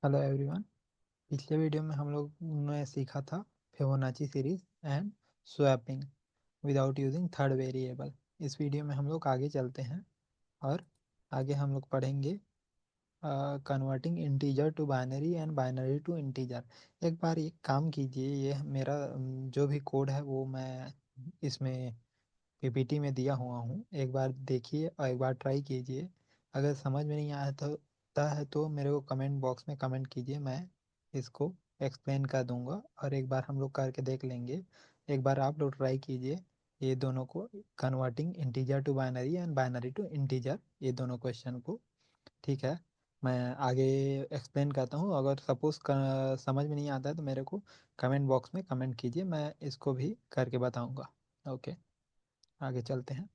Hello everyone. पिछले video में हम लोग ने सीखा था Fibonacci series and swapping without using third variable. इस वीडियो में हम लोग आगे चलते हैं और आगे हम लोग पढ़ेंगे converting integer to binary and binary to integer. एक बार एक काम कीजिए, ये मेरा जो भी कोड है वो मैं इसमें पीपीटी में दिया हुआ हूँ। एक बार देखिए और एक बार ट्राई कीजिए। अगर समझ में नहीं आया तो मेरे को कमेंट बॉक्स में कमेंट कीजिए, मैं इसको एक्सप्लेन कर दूंगा और एक बार हम लोग करके देख लेंगे। एक बार आप लोग ट्राई कीजिए ये दोनों को, converting integer to binary and binary to integer, ये दोनों क्वेश्चन को। ठीक है, मैं आगे एक्सप्लेन करता हूँ। अगर सपोज समझ में नहीं आता है तो मेरे को कमेंट बॉक्स में कमेंट कीजिए, मैं इसको भी करके बताऊँगा। ओके, आगे चलते हैं।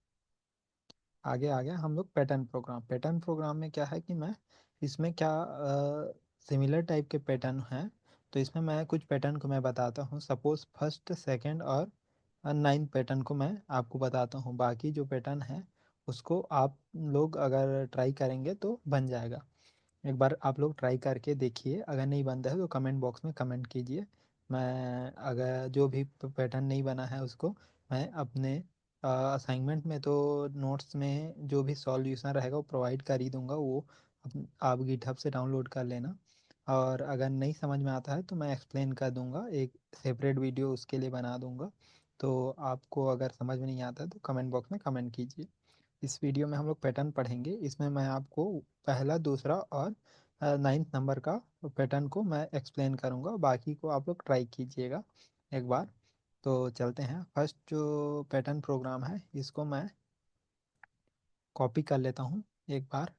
आगे आ गया हम लोग पैटर्न प्रोग्राम। पैटर्न प्रोग्राम में क्या है कि मैं इसमें क्या सिमिलर टाइप के पैटर्न हैं, तो इसमें मैं कुछ पैटर्न को मैं बताता हूँ। सपोज फर्स्ट सेकंड और नाइन्थ पैटर्न को मैं आपको बताता हूँ। बाकी जो पैटर्न है उसको आप लोग अगर ट्राई करेंगे तो बन जाएगा। एक बार आप लोग ट्राई करके देखिए, अगर नहीं बनता है तो कमेंट बॉक्स में कमेंट कीजिए। मैं अगर जो भी पैटर्न नहीं बना है उसको मैं अपने असाइनमेंट में, तो नोट्स में जो भी सॉल्यूशन रहेगा वो प्रोवाइड कर ही दूंगा। वो आप गिटहब से डाउनलोड कर लेना। और अगर नहीं समझ में आता है तो मैं एक्सप्लेन कर दूंगा, एक सेपरेट वीडियो उसके लिए बना दूंगा। तो आपको अगर समझ में नहीं आता है तो कमेंट बॉक्स में कमेंट कीजिए। इस वीडियो में हम लोग पैटर्न पढ़ेंगे। इसमें मैं आपको पहला, दूसरा और नाइन्थ नंबर का पैटर्न को मैं एक्सप्लेन करूँगा, बाकी को आप लोग ट्राई कीजिएगा एक बार। तो चलते हैं। फर्स्ट जो पैटर्न प्रोग्राम है इसको मैं कॉपी कर लेता हूँ एक बार।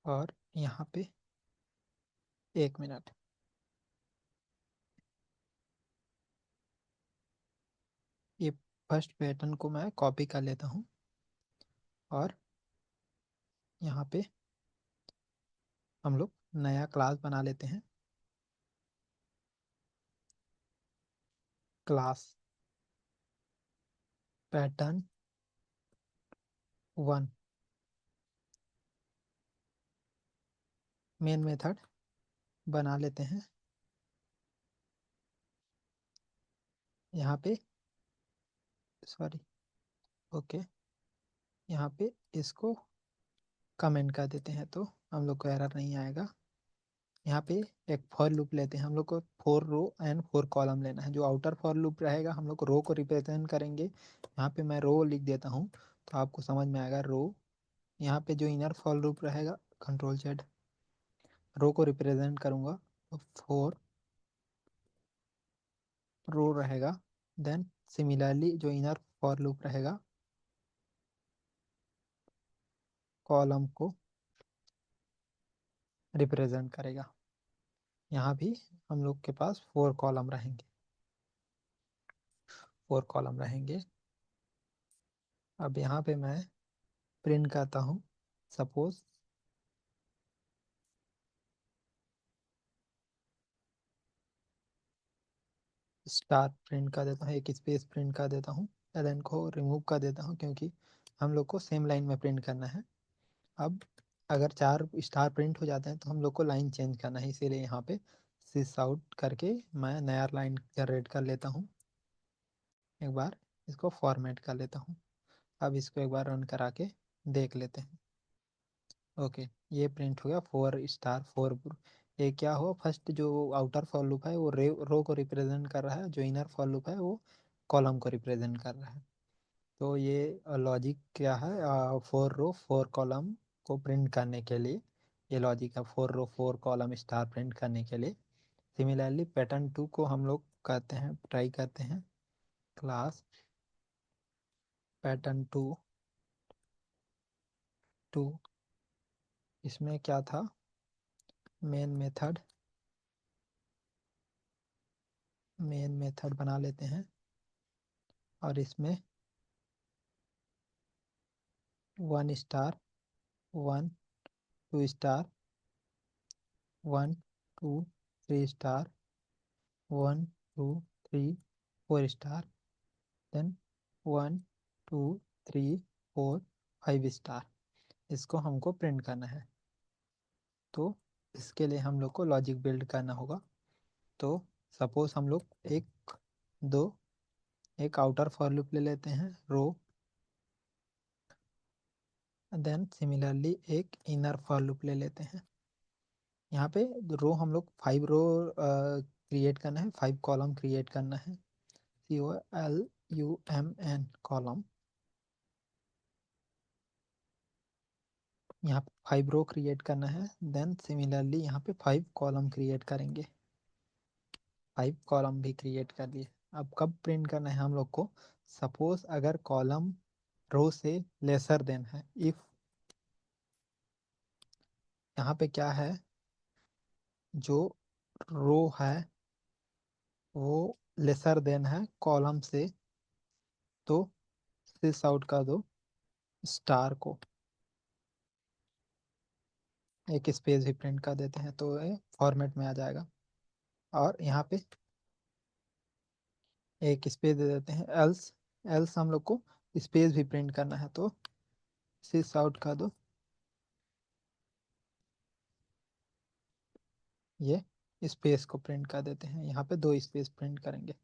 और यहाँ पे एक मिनट, ये फर्स्ट पैटर्न को मैं कॉपी कर लेता हूँ और यहाँ पे हम लोग नया क्लास बना लेते हैं। Class pattern one, main method बना लेते हैं। यहाँ पे सॉरी, ओके, यहाँ पे इसको कमेंट कर देते हैं तो हम लोग को एरर नहीं आएगा। यहाँ पे एक फॉर लूप लेते हैं। हम लोग को 4 रो एंड 4 कॉलम लेना है। जो आउटर फॉर लूप रहेगा हम लोग को रो को रिप्रेजेंट करेंगे। यहाँ पे मैं रो लिख देता हूँ तो आपको समझ में आएगा रो। यहाँ पे जो इनर फॉर लूप रहेगा, कंट्रोल जेड, रो को रिप्रेजेंट करूँगा तो 4 रो रहेगा। देन सिमिलरली जो इनर फॉर लूप रहेगा, कॉलम को रिप्रेजेंट करेगा। यहाँ भी हम लोग के पास 4 कॉलम रहेंगे, 4 कॉलम रहेंगे। अब यहाँ पे मैं प्रिंट करता हूँ। सपोज स्टार प्रिंट कर देता हूँ, एक स्पेस प्रिंट कर देता हूँ, एलन को रिमूव कर देता हूँ क्योंकि हम लोग को सेम लाइन में प्रिंट करना है। अब अगर 4 स्टार प्रिंट हो जाते हैं तो हम लोग को लाइन चेंज करना है, इसीलिए यहाँ पे सिस आउट करके मैं नया लाइन जनरेट कर लेता हूँ। एक बार इसको फॉर्मेट कर लेता हूँ। अब इसको एक बार रन करा के देख लेते हैं। ओके, ये प्रिंट हो गया 4 स्टार 4। ये क्या हो, फर्स्ट जो आउटर फॉर लूप है वो रो को रिप्रेजेंट कर रहा है, जो इनर फॉर लूप है वो कॉलम को रिप्रेजेंट कर रहा है। तो ये लॉजिक क्या है, 4 रो 4 कॉलम को प्रिंट करने के लिए ये लॉजिक है। 4 रो 4 कॉलम स्टार प्रिंट करने के लिए। सिमिलरली पैटर्न 2 को हम लोग करते हैं, ट्राई करते हैं। क्लास पैटर्न टू, इसमें क्या था, मेन मेथड बना लेते हैं और इसमें 1 star 1 2 star 1 2 3 star 1 2 3 4 star, then 1 2 3 4 5 star, इसको हमको प्रिंट करना है। तो इसके लिए हम लोग को लॉजिक बिल्ड करना होगा। तो सपोज हम लोग दो एक आउटर फॉर लूप ले लेते हैं रो, देन सिमिलरली एक इनर फॉर लूप ले लेते हैं। यहाँ पे रो हम लोग 5 रो क्रिएट करना है, 5 कॉलम क्रिएट करना है, COLUMN कॉलम। यहाँ पे 5 रो क्रिएट करना है, देन सिमिलरली यहाँ पे 5 कॉलम क्रिएट करेंगे। 5 कॉलम भी क्रिएट कर लिए। अब कब प्रिंट करना है हम लोग को, सपोज अगर कॉलम रो से लेसर देन है, इफ यहाँ पे क्या है, जो रो है वो लेसर देन है कॉलम से, तो सिस आउट कर दो स्टार को, एक स्पेस भी प्रिंट कर देते हैं तो ये फॉर्मेट में आ जाएगा। और यहाँ पे एक स्पेस दे देते हैं एल्स, एल्स हम लोग को स्पेस भी प्रिंट करना है तो सिस आउट कर दो, ये स्पेस को प्रिंट कर देते हैं। यहाँ पे 2 स्पेस प्रिंट करेंगे।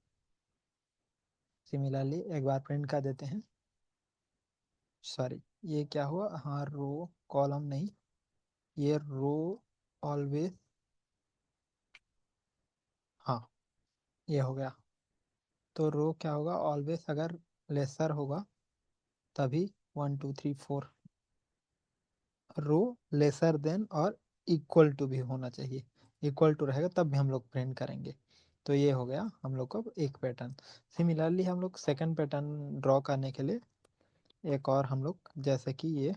सिमिलरली एक बार प्रिंट कर देते हैं, सॉरी ये क्या हुआ, हाँ रो कॉलम नहीं, ये रो ऑलवेज, हाँ ये हो गया। तो रो क्या होगा, ऑलवेज अगर लेसर होगा तभी 1 2 3 4 रो लेसर देन और इक्वल टू भी होना चाहिए, इक्वल टू रहेगा तब भी हम लोग प्रिंट करेंगे। तो ये हो गया हम लोग को एक पैटर्न। सिमिलरली हम लोग सेकंड पैटर्न ड्रॉ करने के लिए एक और हम लोग, जैसे कि ये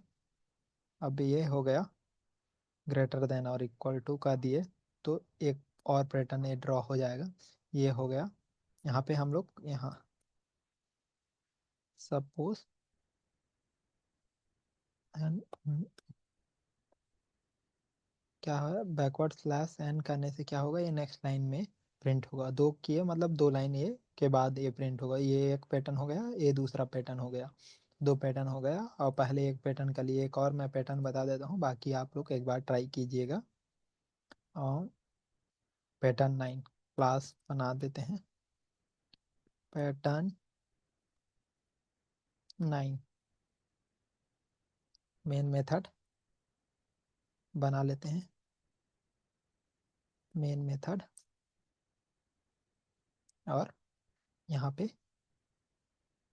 अब ये हो गया ग्रेटर देन और इक्वल टू का दिए, तो एक और पैटर्न ये ड्रॉ हो जाएगा। ये हो गया। यहाँ पे हम लोग यहाँ सपोज एंड क्या है, बैकवर्ड स्लैश एन करने से क्या होगा, ये नेक्स्ट लाइन में प्रिंट होगा। दो किए मतलब 2 लाइन ये के बाद ये प्रिंट होगा। ये एक पैटर्न हो गया, ये दूसरा पैटर्न हो गया, 2 पैटर्न हो गया। और पहले एक पैटर्न के लिए एक और मैं पैटर्न बता देता हूँ, बाकी आप लोग एक बार ट्राई कीजिएगा। और पैटर्न 9 क्लास बना देते हैं, पैटर्न 9 मेन मेथड बना लेते हैं, मेन मेथड। और यहाँ पे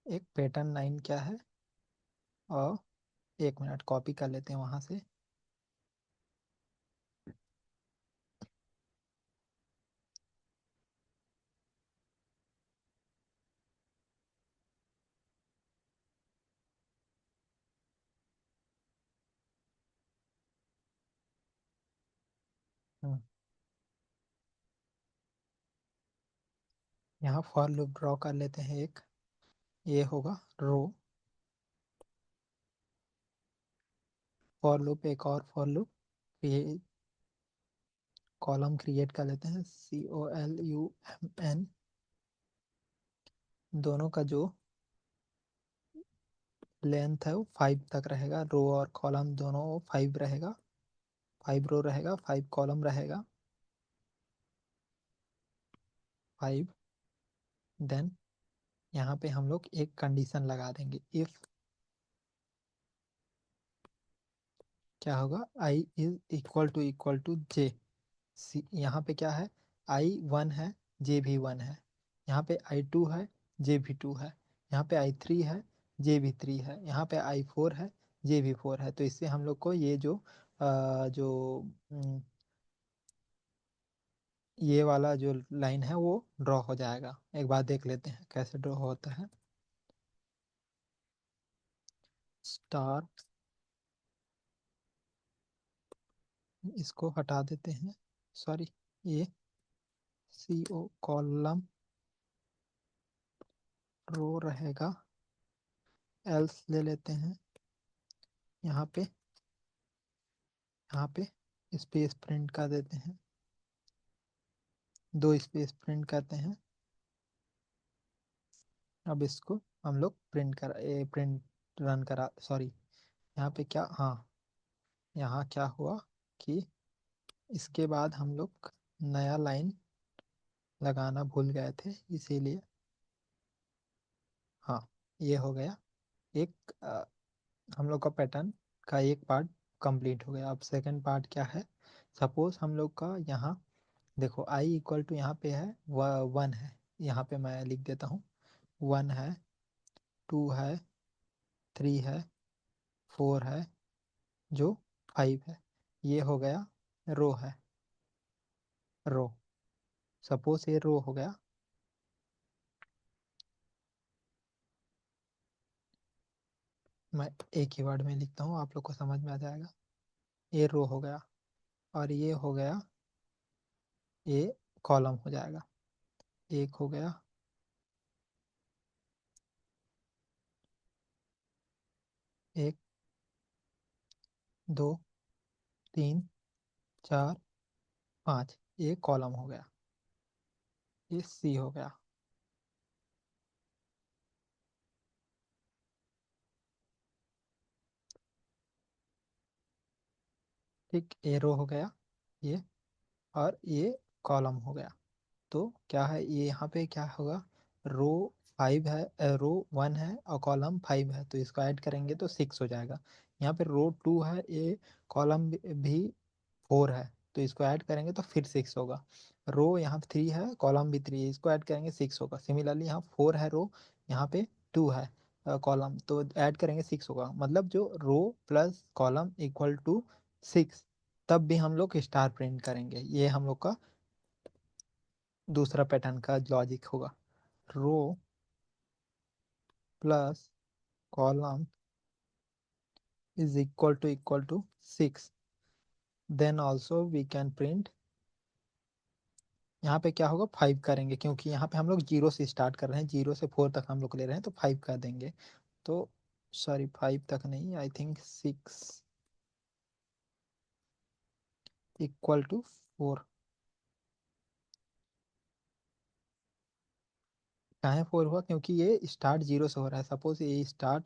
एक पैटर्न 9 क्या है, और 1 मिनट कॉपी कर लेते हैं वहाँ से। हम्म, यहाँ फॉर लूप ड्रॉ कर लेते हैं एक, ये होगा रो फॉर लूप, एक और फॉर लूप, ये कॉलम क्रिएट कर लेते हैं, COLUMN। दोनों का जो लेंथ है वो 5 तक रहेगा, रो और कॉलम दोनों 5 रहेगा, 5 रो रहेगा, 5 कॉलम रहेगा, 5। देन यहाँ पे हम लोग एक कंडीशन लगा देंगे, इफ क्या होगा, आई इज इक्वल टू जे। यहाँ पे क्या है, I 1 है, जे भी 1 है। यहाँ पे I 2 है, जे भी 2 है। यहाँ पे I 3 है, जे भी 3 है। यहाँ पे I 4 है, जे भी 4 है। तो इससे हम लोग को ये जो जो ये वाला जो लाइन है वो ड्रॉ हो जाएगा। एक बार देख लेते हैं कैसे ड्रॉ होता है। स्टार, इसको हटा देते हैं, सॉरी ये CO कॉलम रो रहेगा, एल्स ले लेते हैं। यहाँ पे यहाँ पे स्पेस प्रिंट कर देते हैं, 2 स्पेस प्रिंट करते हैं। अब इसको हम लोग प्रिंट रन करा, सॉरी, यहाँ पे क्या, हाँ, यहाँ क्या हुआ कि इसके बाद हम लोग नया लाइन लगाना भूल गए थे, इसीलिए, हाँ, ये हो गया एक हम लोग का पैटर्न का एक पार्ट कंप्लीट हो गया। अब सेकंड पार्ट क्या है, सपोज हम लोग का यहाँ देखो आई इक्वल टू यहाँ पे है 1 है, यहाँ पे मैं लिख देता हूँ 1 है, 2 है, 3 है, 4 है, जो 5 है। ये हो गया रो है, रो, सपोज ये रो हो गया। मैं एक ही वर्ड में लिखता हूँ, आप लोग को समझ में आ जाएगा। ये रो हो गया और ये हो गया, ये कॉलम हो जाएगा। एक हो गया, एक, दो, तीन, चार, पाँच, ये कॉलम हो गया। ये सी हो गया। ठीक, ए रो हो गया ये, और ये कॉलम हो गया। तो क्या है, ये यहाँ पे क्या होगा, रो 5 है, रो 1 है और कॉलम 5 है, तो इसको ऐड करेंगे तो 6 हो जाएगा। यहाँ पे रो 2 है, ये कॉलम भी 4 है, तो इसको ऐड करेंगे तो फिर 6 होगा। रो यहाँ 3 है, कॉलम भी 3 है, इसको ऐड करेंगे 6 होगा। सिमिलरली यहाँ 4 है रो, यहाँ पे 2 है कॉलम, तो ऐड करेंगे 6 होगा। मतलब जो रो प्लस कॉलम इक्वल टू 6, तब भी हम लोग स्टार प्रिंट करेंगे। ये हम लोग का दूसरा पैटर्न का लॉजिक होगा। Row plus column is equal to 6, then also we can print. यहाँ पे क्या होगा, 5 करेंगे, क्योंकि यहाँ पे हम लोग जीरो से स्टार्ट कर रहे हैं, जीरो से 4 तक हम लोग ले रहे हैं, तो 5 कर देंगे। तो सॉरी, 5 तक नहीं, आई थिंक 6 इक्वल टू 4। कहाँ 4 हुआ, क्योंकि ये स्टार्ट जीरो से हो रहा है। सपोज ये स्टार्ट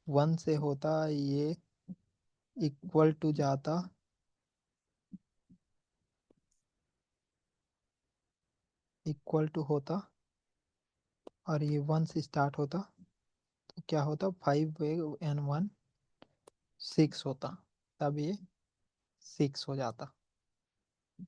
1 से होता, ये इक्वल टू जाता, इक्वल टू होता, और ये 1 से स्टार्ट होता, तो क्या होता, 5 एंड 1 6 होता, तब ये 6 हो जाता।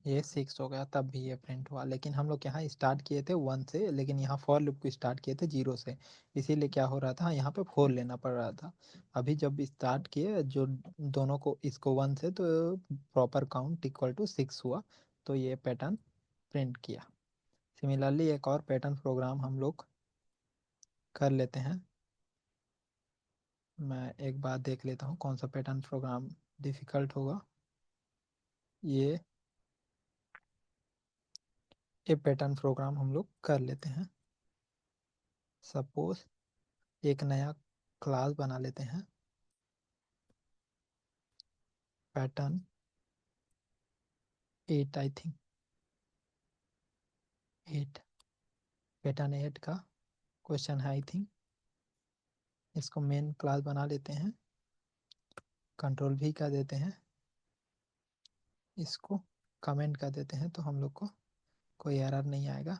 ये 6 हो गया, तब भी ये प्रिंट हुआ। लेकिन हम लोग यहाँ स्टार्ट किए थे 1 से, लेकिन यहाँ फॉर लूप को स्टार्ट किए थे जीरो से, इसीलिए क्या हो रहा था, यहाँ पे 4 लेना पड़ रहा था। अभी जब स्टार्ट किए जो दोनों को, इसको 1 से, तो प्रॉपर काउंट इक्वल टू 6 हुआ, तो ये पैटर्न प्रिंट किया। सिमिलरली एक और पैटर्न प्रोग्राम हम लोग कर लेते हैं। मैं एक बार देख लेता हूँ कौन सा पैटर्न प्रोग्राम डिफिकल्ट होगा। ये ये पैटर्न प्रोग्राम हम लोग कर लेते हैं। सपोज एक नया क्लास बना लेते हैं, पैटर्न 8, आई थिंक 8, पैटर्न 8 का क्वेश्चन है आई थिंक। इसको मेन क्लास बना लेते हैं, कंट्रोल भी कर देते हैं, इसको कमेंट कर देते हैं, तो हम लोग को कोई एरर नहीं आएगा।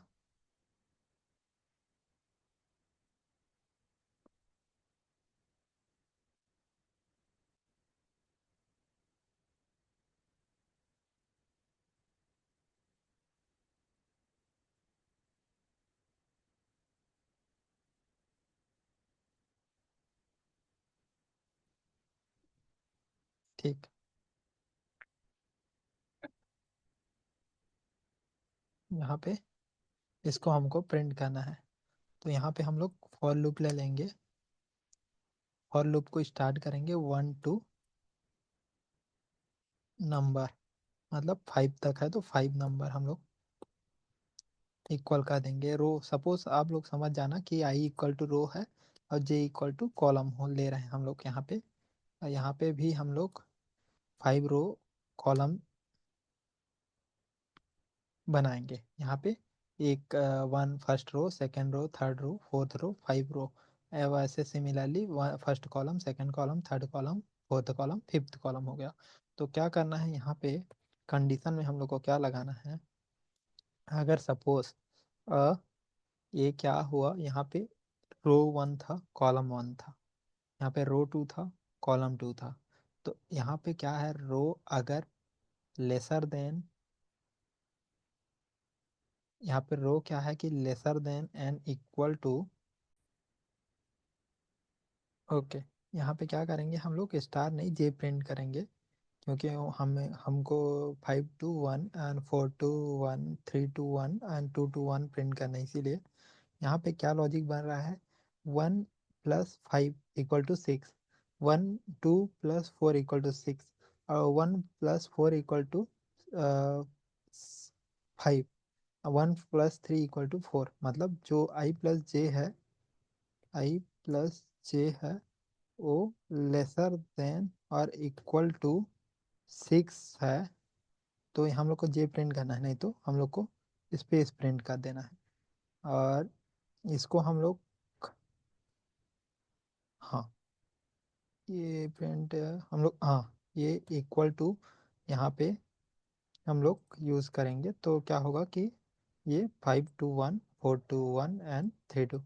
ठीक, यहाँ पे इसको हमको प्रिंट करना है, तो यहाँ पे हम लोग फॉर लूप ले लेंगे। फॉर लूप को स्टार्ट करेंगे 1 टू नंबर, मतलब 5 तक है, तो 5 नंबर हम लोग इक्वल कर देंगे रो। सपोज आप लोग समझ जाना कि आई इक्वल टू रो है और जे इक्वल टू कॉलम हो ले रहे हैं हम लोग यहाँ पे। और यहाँ पे भी हम लोग 5 रो कॉलम बनाएंगे। यहाँ पे एक 1 first row, second row, third row, fourth row, 5 row, वैसे similarly first column, second column, third column, fourth column, fifth column हो गया। तो क्या करना है यहाँ पे, कंडीशन में हम लोग को क्या लगाना है, अगर सपोज ये क्या हुआ, यहाँ पे रो वन था, कॉलम वन था, यहाँ पे रो टू था, कॉलम टू था, तो यहाँ पे क्या है, रो अगर लेसर देन, यहाँ पे रो क्या है कि lesser than and equal to, okay, यहाँ पे क्या करेंगे हम लोग, स्टार नहीं जे प्रिंट करेंगे, क्योंकि हमको 5 to 1 and 4 to 1, 3 to 1 and 2 to 1 print करना है, इसीलिए यहाँ पे क्या लॉजिक बन रहा है, 1 + 5 = 6, 1 2 + 4 = 6, और 1 + 4 = 5, 1 + 3 = 4, मतलब जो I+J है वो लेसर देन और इक्वल टू 6 है, तो हम लोग को जे प्रिंट करना है, नहीं तो हम लोग को स्पेस प्रिंट कर देना है। और इसको हम लोग, हाँ, ये प्रिंट हम लोग, हाँ, ये इक्वल टू यहाँ पे हम लोग यूज़ करेंगे, तो क्या होगा कि ये 5 to 1, 4 to 1 and 3 to,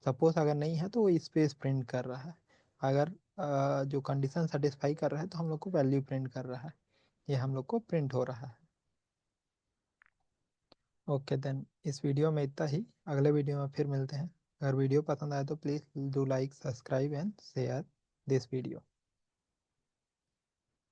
suppose अगर नहीं है तो वो स्पेस प्रिंट कर रहा है, अगर जो कंडीशन सेटिस्फाई कर रहा है तो हम लोग को वैल्यू प्रिंट कर रहा है, ये हम लोग को प्रिंट हो रहा है। ओके देन, इस वीडियो में इतना ही, अगले वीडियो में फिर मिलते हैं। अगर वीडियो पसंद आए तो please do like, subscribe and share this video.